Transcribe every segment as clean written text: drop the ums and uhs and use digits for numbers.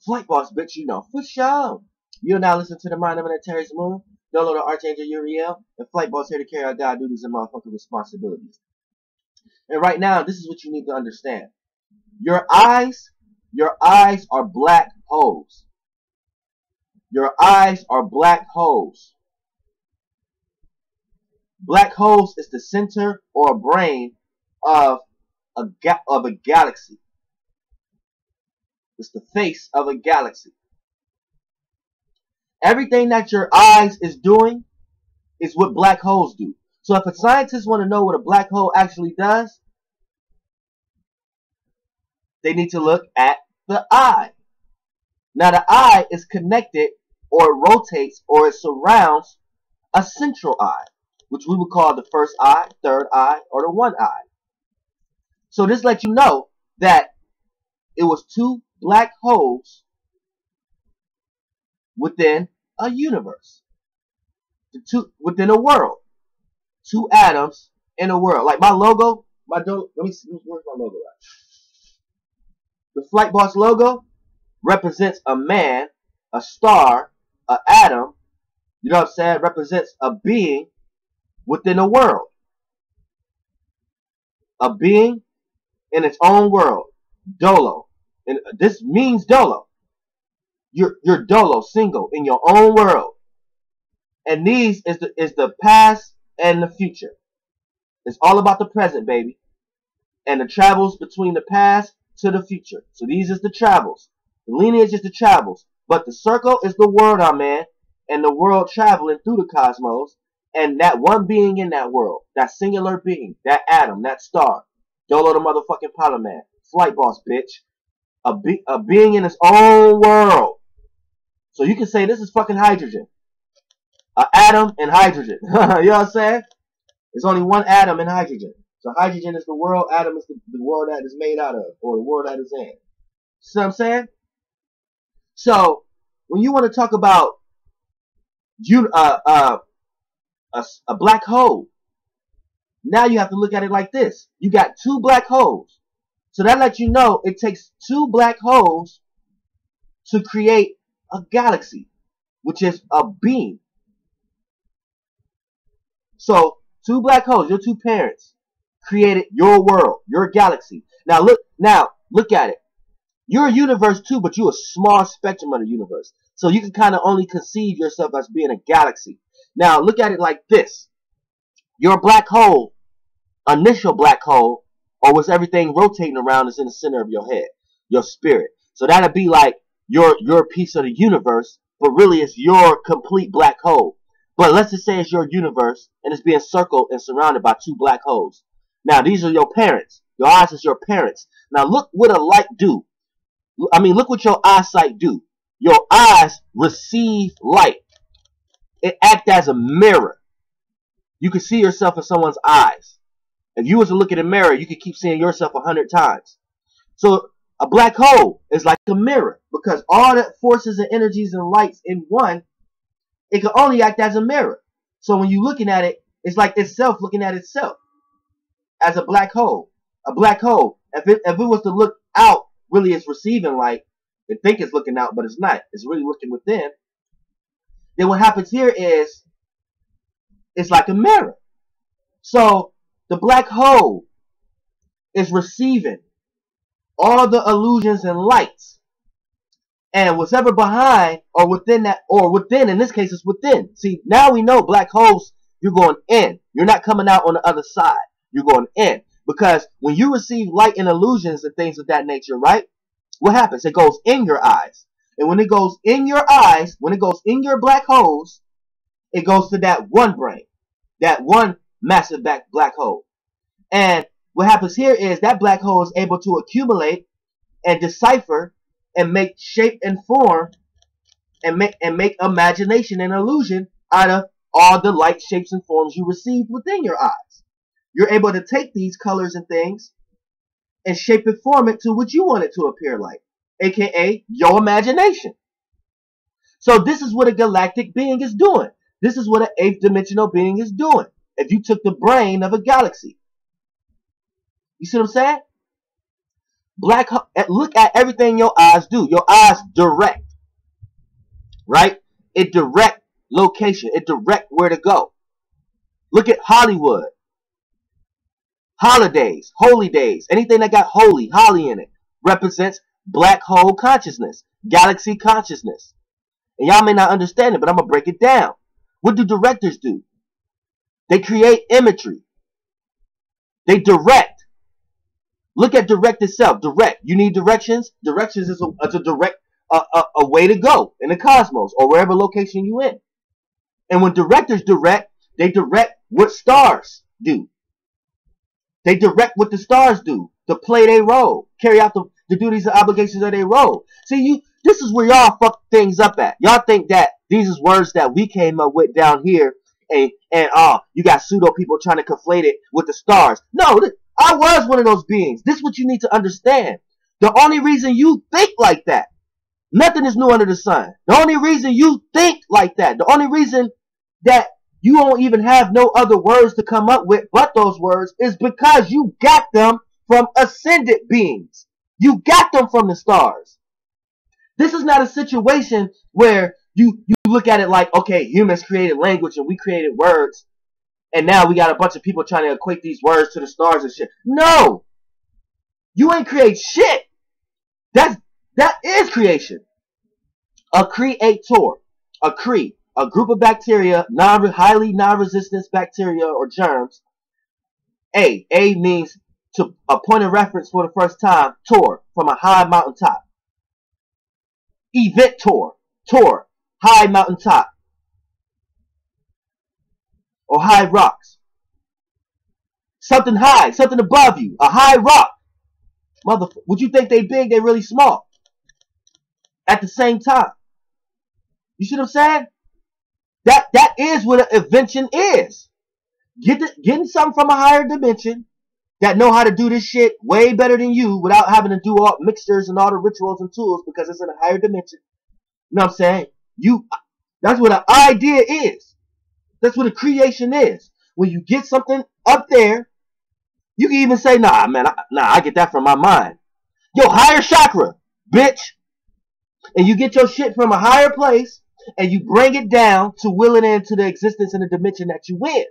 Flight Boss, bitch, you know, for sure. You'll now listen to the Mind of an Terry's Moon. Download the Archangel Uriel. And Flight Boss here to carry out God duties and motherfucking responsibilities. And right now, this is what you need to understand. Your eyes are black holes. Your eyes are black holes. Black holes is the center or brain of a galaxy. It's the face of a galaxy. Everything that your eyes is doing is what black holes do. So if a scientist want to know what a black hole actually does, they need to look at the eye. Now the eye is connected, or it rotates, or it surrounds a central eye, which we would call the first eye, third eye, or the one eye. So this lets you know that it was two black holes within a universe, within a world, two atoms in a world. Like my logo, let me see, where's my logo at? The Flight Boss logo represents a man, a star, an atom. You know what I'm saying? Represents a being within a world, a being in its own world. Dolo, and this means dolo. You're dolo, single in your own world, and these is the past and the future. It's all about the present, baby, and the travels between the past to the future. So these is the travels. The lineage is the travels, but the circle is the world I'm in, and the world traveling through the cosmos, and that one being in that world, that singular being, that atom, that star, Dolo the motherfucking Polyman, Flight Boss, bitch. A being in its own world. So you can say this is fucking hydrogen. An atom and hydrogen. You know what I'm saying? There's only one atom in hydrogen. So hydrogen is the world, atom is the world that is made out of, or the world that is in. See what I'm saying? So when you want to talk about a black hole, now you have to look at it like this. You got two black holes. So that lets you know it takes two black holes to create a galaxy, which is a being. So two black holes, your two parents, created your world, your galaxy. Now look at it. You're a universe too, but you're a small spectrum of the universe. So you can kind of only conceive yourself as being a galaxy. Now look at it like this. Your black hole, initial black hole, or was everything rotating around is in the center of your head, your spirit. So that'd be like your piece of the universe, but really it's your complete black hole. But let's just say it's your universe, and it's being circled and surrounded by two black holes. Now these are your parents. Your eyes is your parents. Now look what a light do. I mean, look what your eyesight do. Your eyes receive light. It acts as a mirror. You can see yourself in someone's eyes. If you was to look in a mirror, you could keep seeing yourself 100 times. So a black hole is like a mirror, because all the forces and energies and lights in one, it can only act as a mirror. So when you're looking at it, it's like itself looking at itself as a black hole. A black hole, if it was to look out, really it's receiving light. It think it's looking out, but it's not. It's really looking within. Then what happens here is it's like a mirror. So the black hole is receiving all the illusions and lights, and whatever behind or within that, or within, in this case it's within. See, now we know black holes, you're going in. You're not coming out on the other side. You're going in. Because when you receive light and illusions and things of that nature, right? What happens? It goes in your eyes. And when it goes in your eyes, when it goes in your black holes, it goes to that one brain. That one massive black hole. And what happens here is that black hole is able to accumulate and decipher and make shape and form and make imagination and illusion out of all the light, shapes, and forms you received within your eyes. You're able to take these colors and things and shape and form it to what you want it to appear like, aka your imagination. So this is what a galactic being is doing. This is what an eighth dimensional being is doing. If you took the brain of a galaxy. You see what I'm saying? Look at everything your eyes do. Your eyes direct, right? It direct location. It direct where to go. Look at Hollywood. Holidays, holy days, anything that got holy in it represents black hole consciousness, galaxy consciousness. And y'all may not understand it, but I'm going to break it down. What do directors do? They create imagery. They direct. Look at direct itself. Direct. You need directions? Directions is a direct a way to go in the cosmos or wherever location you in. And when directors direct, they direct what stars do. They direct what the stars do to play their role, carry out the duties and obligations of their role. See, this is where y'all fuck things up at. Y'all think that these is words that we came up with down here, and you got pseudo people trying to conflate it with the stars. No, I was one of those beings. This is what you need to understand. The only reason you think like that, nothing is new under the sun. The only reason you think like that, the only reason that you won't even have no other words to come up with but those words is because you got them from ascended beings. You got them from the stars. This is not a situation where you look at it like, okay, humans created language and we created words, and now we got a bunch of people trying to equate these words to the stars and shit. No! You ain't create shit. That is creation. A creator. A group of bacteria, highly non-resistant bacteria or germs. A means to a point of reference for the first time, tor, from a high mountaintop. Event tor, high mountaintop. Or high rocks. Something high, something above you, a high rock. Motherfucker, would you think they big? They really small. At the same time. You see what I'm saying? That is what an invention is. Getting something from a higher dimension that know how to do this shit way better than you without having to do all mixtures and all the rituals and tools because it's in a higher dimension. You know what I'm saying? That's what an idea is. That's what a creation is. When you get something up there, you can even say, nah, man, I get that from my mind. Yo, higher chakra, bitch. And you get your shit from a higher place, and you bring it down to will it into the existence in the dimension that you in.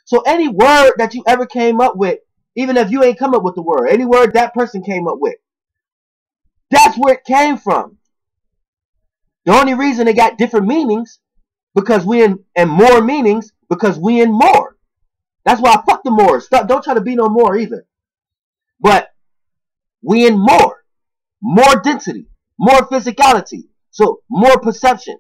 So any word that you ever came up with, even if you ain't come up with the word, any word that person came up with, that's where it came from. The only reason it got different meanings, because we in, and more meanings, because we in more. That's why I fuck the more. Don't try to be no more either. But we in more. More density. More physicality. So more perception.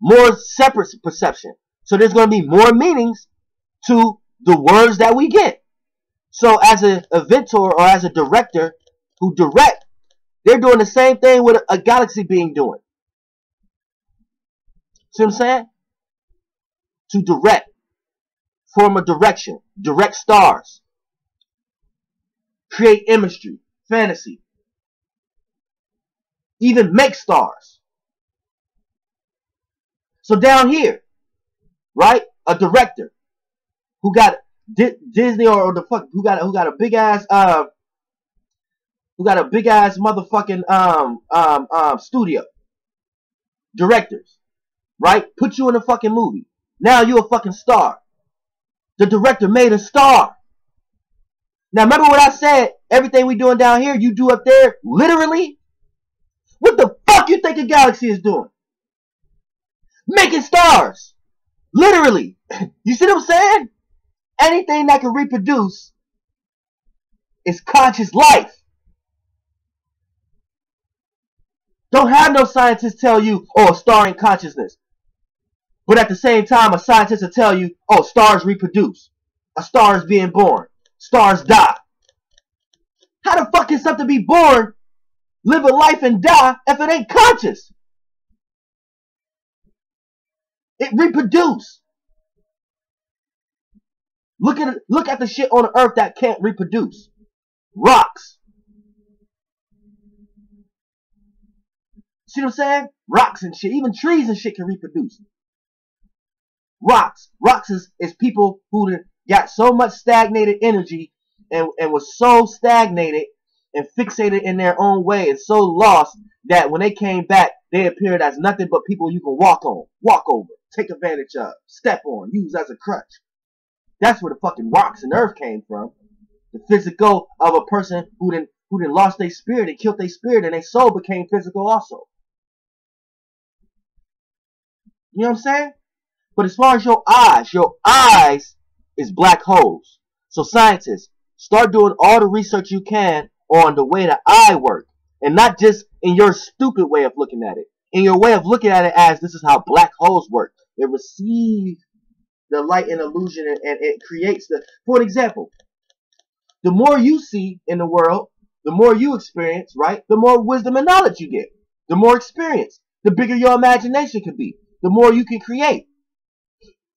More separate perception. So there's going to be more meanings to the words that we get. So as an inventor or as a director who direct, they're doing the same thing with a galaxy being doing. See what I'm saying? To direct. Form a direction. Direct stars. Create imagery. Fantasy. Even make stars. So down here, right? A director who got Disney or the fuck who got a big ass motherfucking studio. Directors, right? Put you in a fucking movie. Now you a fucking star. The director made a star. Now remember what I said? Everything we doing down here, you do up there, literally. What the fuck you think a galaxy is doing? Making stars. Literally. You see what I'm saying? Anything that can reproduce is conscious life. Don't have no scientist tell you, oh, a star ain't consciousness. But at the same time, a scientist will tell you, oh, stars reproduce. A star is being born. Stars die. How the fuck can something be born, live a life, and die if it ain't conscious? It reproduce. Look at the shit on the earth that can't reproduce. Rocks. See what I'm saying? Rocks and shit. Even trees and shit can reproduce. Rocks. Rocks is people who got so much stagnated energy and was so stagnated and fixated in their own way and so lost that when they came back, they appeared as nothing but people you can walk on, walk over, take advantage of, step on, use as a crutch. That's where the fucking rocks and earth came from. The physical of a person who done lost their spirit and killed their spirit, and their soul became physical also. You know what I'm saying? But as far as your eyes is black holes. So scientists, start doing all the research you can on the way the eye works. And not just in your stupid way of looking at it. In your way of looking at it as this is how black holes work. It receives the light and illusion and it creates the... For an example, the more you see in the world, the more you experience, right? The more wisdom and knowledge you get. The more experience. The bigger your imagination can be. The more you can create.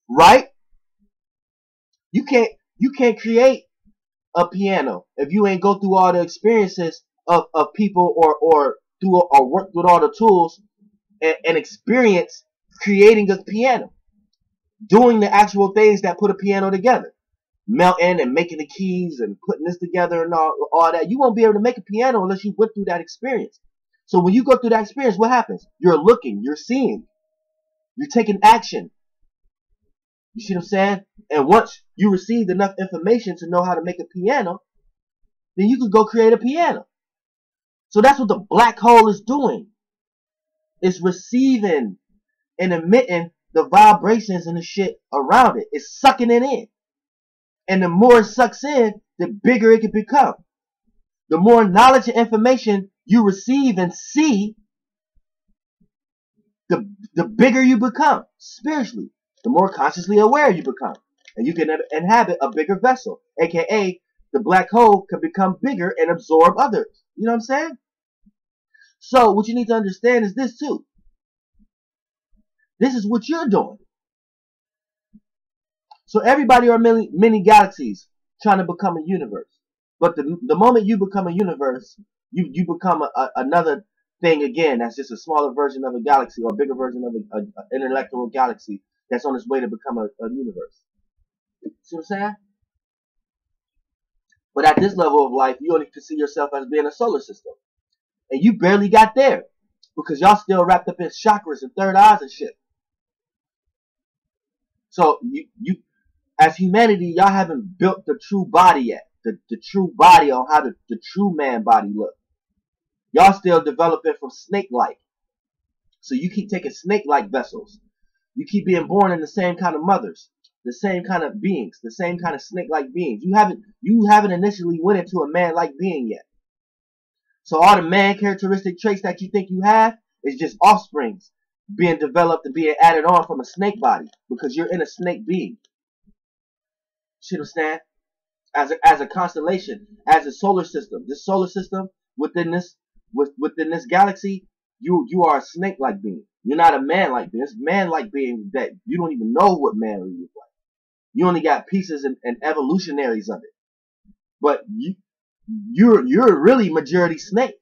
Right? You can't create a piano if you ain't go through all the experiences of people or work with all the tools and experience creating a piano. Doing the actual things that put a piano together. Melting and making the keys and putting this together and all that. You won't be able to make a piano unless you went through that experience. So when you go through that experience, what happens? You're looking, you're seeing, you're taking action. You see what I'm saying? And once you received enough information to know how to make a piano, then you can go create a piano. So that's what the black hole is doing. It's receiving and emitting the vibrations and the shit around it. It's sucking it in. And the more it sucks in, the bigger it can become. The more knowledge and information you receive and see, the bigger you become spiritually. The more consciously aware you become. And you can inhabit a bigger vessel. AKA, the black hole can become bigger and absorb others. You know what I'm saying? So, what you need to understand is this too. This is what you're doing. So everybody are many galaxies trying to become a universe. But the moment you become a universe, you become another thing again. That's just a smaller version of a galaxy or a bigger version of an intellectual galaxy that's on its way to become a universe. See what I'm saying? But at this level of life, you only can see yourself as being a solar system. And you barely got there. Because y'all still wrapped up in chakras and third eyes and shit. So you as humanity, y'all haven't built the true body yet. The true body on how the true man body look. Y'all still developing from snake-like. So you keep taking snake-like vessels. You keep being born in the same kind of mothers, the same kind of beings, the same kind of snake-like beings. You haven't initially went into a man-like being yet. So all the man characteristic traits that you think you have is just offsprings being developed and being added on from a snake body because you're in a snake being. You understand? As a constellation, as a solar system, this solar system within this galaxy, you are a snake-like being. You're not a man-like being. It's a man-like being that you don't even know what man really looks like. You only got pieces and evolutionaries of it. But you're really majority snake.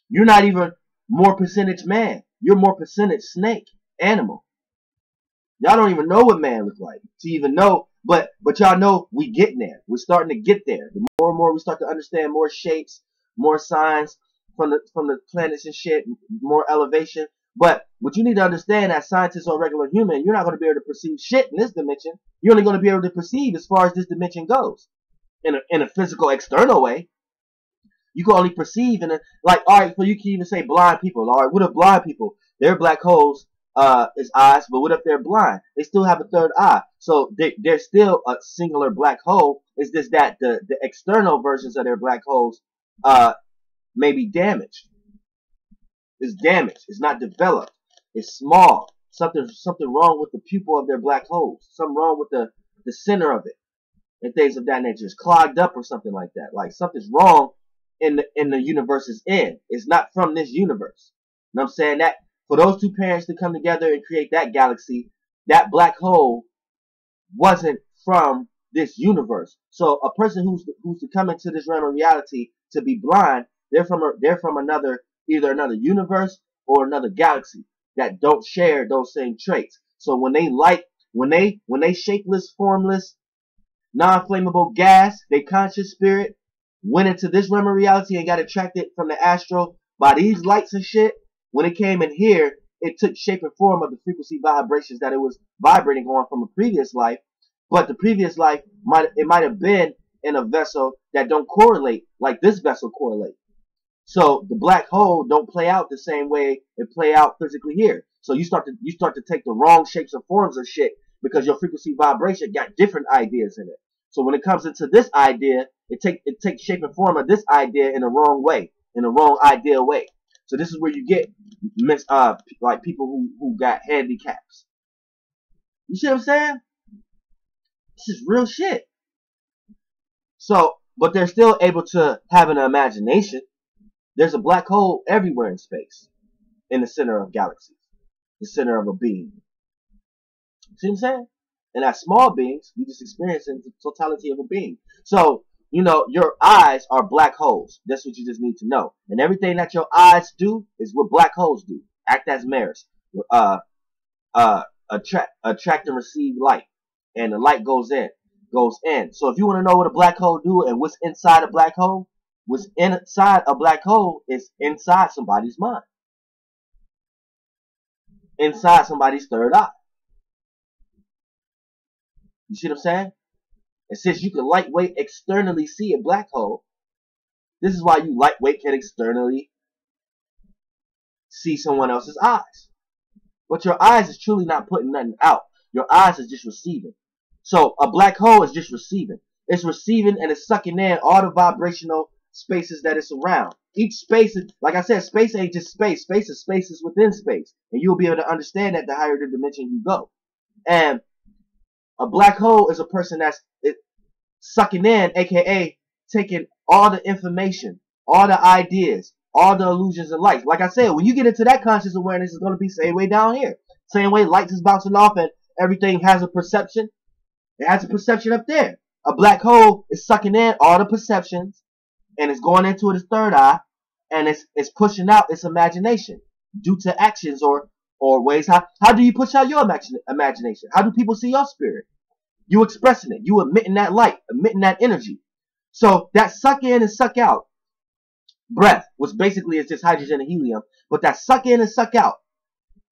You're not even more percentage man. You're more percentage snake animal. Y'all don't even know what man looks like to even know, but y'all know we getting there. We're starting to get there. The more and more we start to understand more shapes, more signs from the planets and shit, more elevation. But what you need to understand as scientists or regular human, you're not going to be able to perceive shit in this dimension. You're only going to be able to perceive as far as this dimension goes. In a physical external way. You can only perceive in a, like, alright, so you can even say blind people. Alright, what if blind people? They're black holes is eyes, but what if they're blind? They still have a third eye. So they're still a singular black hole. It's just that the external versions of their black holes may be damaged. It's damaged. It's not developed. It's small. Something wrong with the pupil of their black holes. Something wrong with the center of it. And things of that nature. It's clogged up or something like that. Like something's wrong in the universe's end. It's not from this universe. You know what I'm saying? That for those two parents to come together and create that galaxy, that black hole wasn't from this universe. So a person who's to come into this realm of reality to be blind, they're from another, either another universe or another galaxy that don't share those same traits. So when they shapeless, formless, non-flammable gas, they conscious spirit, went into this realm of reality and got attracted from the astral by these lights and shit, when it came in here, it took shape and form of the frequency vibrations that it was vibrating on from a previous life. But the previous life might have been in a vessel that don't correlate like this vessel correlate. So the black hole don't play out the same way it play out physically here. So you start to take the wrong shapes and forms of shit because your frequency vibration got different ideas in it. So when it comes into this idea, it takes shape and form of this idea in the wrong way, in the wrong ideal way. So this is where you get like people who got handicaps. You see what I'm saying? This is real shit. So, but they're still able to have an imagination. There's a black hole everywhere in space, in the center of galaxies, the center of a being. See what I'm saying? And as small beings, we just experience the totality of a being. So, you know, your eyes are black holes. That's what you just need to know. And everything that your eyes do is what black holes do. Act as mirrors. Attract and receive light. And the light goes in. So if you want to know what a black hole do and what's inside a black hole, what's inside a black hole is inside somebody's mind. Inside somebody's third eye. You see what I'm saying? And since you can lightweight externally see a black hole, this is why you lightweight can externally see someone else's eyes. But your eyes is truly not putting nothing out. Your eyes is just receiving. So a black hole is just receiving. It's receiving and it's sucking in all the vibrational spaces that it's around. Each space is, like I said, space ain't just space. Space is spaces within space. And you'll be able to understand that the higher the dimension you go. And a black hole is a person that's sucking in, aka taking all the information, all the ideas, all the illusions and lights. Like I said, when you get into that conscious awareness, it's going to be same way down here. Same way lights is bouncing off and everything has a perception. It has a perception up there. A black hole is sucking in all the perceptions and it's going into its third eye and it's pushing out its imagination due to actions or ways. How do you push out your imagination? How do people see your spirit? You expressing it. You emitting that light, emitting that energy. So that suck in and suck out breath, which basically is just hydrogen and helium, but that suck in and suck out,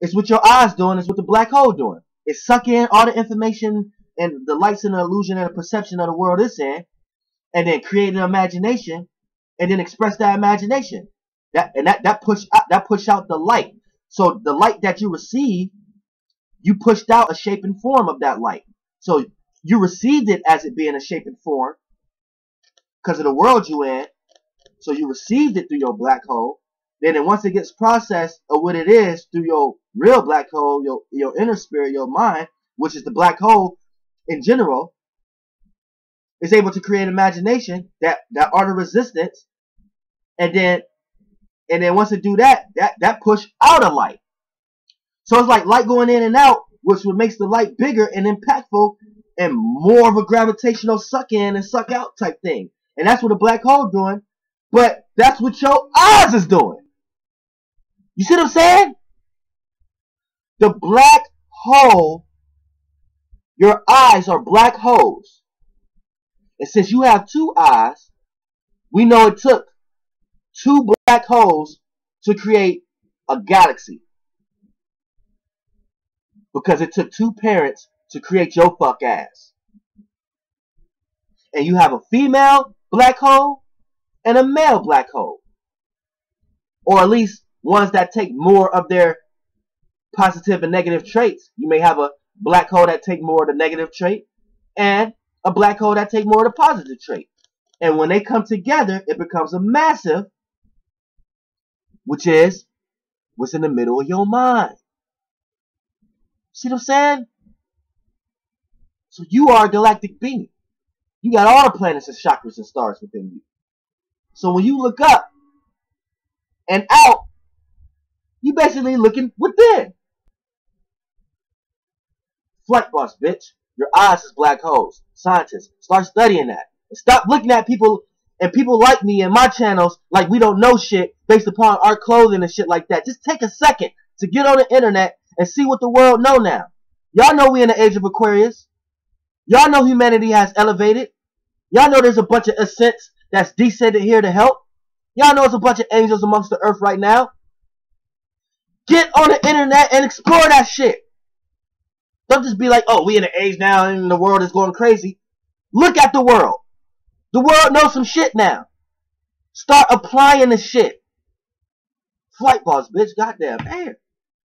it's what your eyes doing, it's what the black hole doing. It's sucking in all the information and the lights and the illusion and the perception of the world it's in, and then create an imagination, and then express that imagination. That push out the light. So the light that you receive, you pushed out a shape and form of that light. So you received it as it being a shape and form because of the world you in. So you received it through your black hole. Then once it gets processed of what it is through your real black hole, your inner spirit, your mind, which is the black hole in general, is able to create imagination, that art of resistance, and then once it do that push out a light. So it's like light going in and out, which what makes the light bigger and impactful and more of a gravitational suck in and suck out type thing. And that's what a black hole doing, but that's what your eyes is doing. You see what I'm saying? The black hole, your eyes are black holes. And since you have two eyes, we know it took two black holes to create a galaxy. Because it took two parents to create your fuck ass. And you have a female black hole and a male black hole. Or at least ones that take more of their positive and negative traits. You may have a black hole that take more of the negative trait and a black hole that take more of the positive trait. And when they come together, it becomes a massive, which is what's in the middle of your mind. See what I'm saying? So you are a galactic being. You got all the planets and chakras and stars within you. So when you look up and out, you basically looking within. Flight boss, bitch. Your eyes is black holes. Scientists, start studying that. And stop looking at people and people like me and my channels like we don't know shit based upon our clothing and shit like that. Just take a second to get on the internet and see what the world know now. Y'all know we in the age of Aquarius. Y'all know humanity has elevated. Y'all know there's a bunch of ascents that's descended here to help. Y'all know it's a bunch of angels amongst the earth right now. Get on the internet and explore that shit. Don't just be like, oh, we in an age now and the world is going crazy. Look at the world. The world knows some shit now. Start applying the shit. Flight boss, bitch. Goddamn. Damn.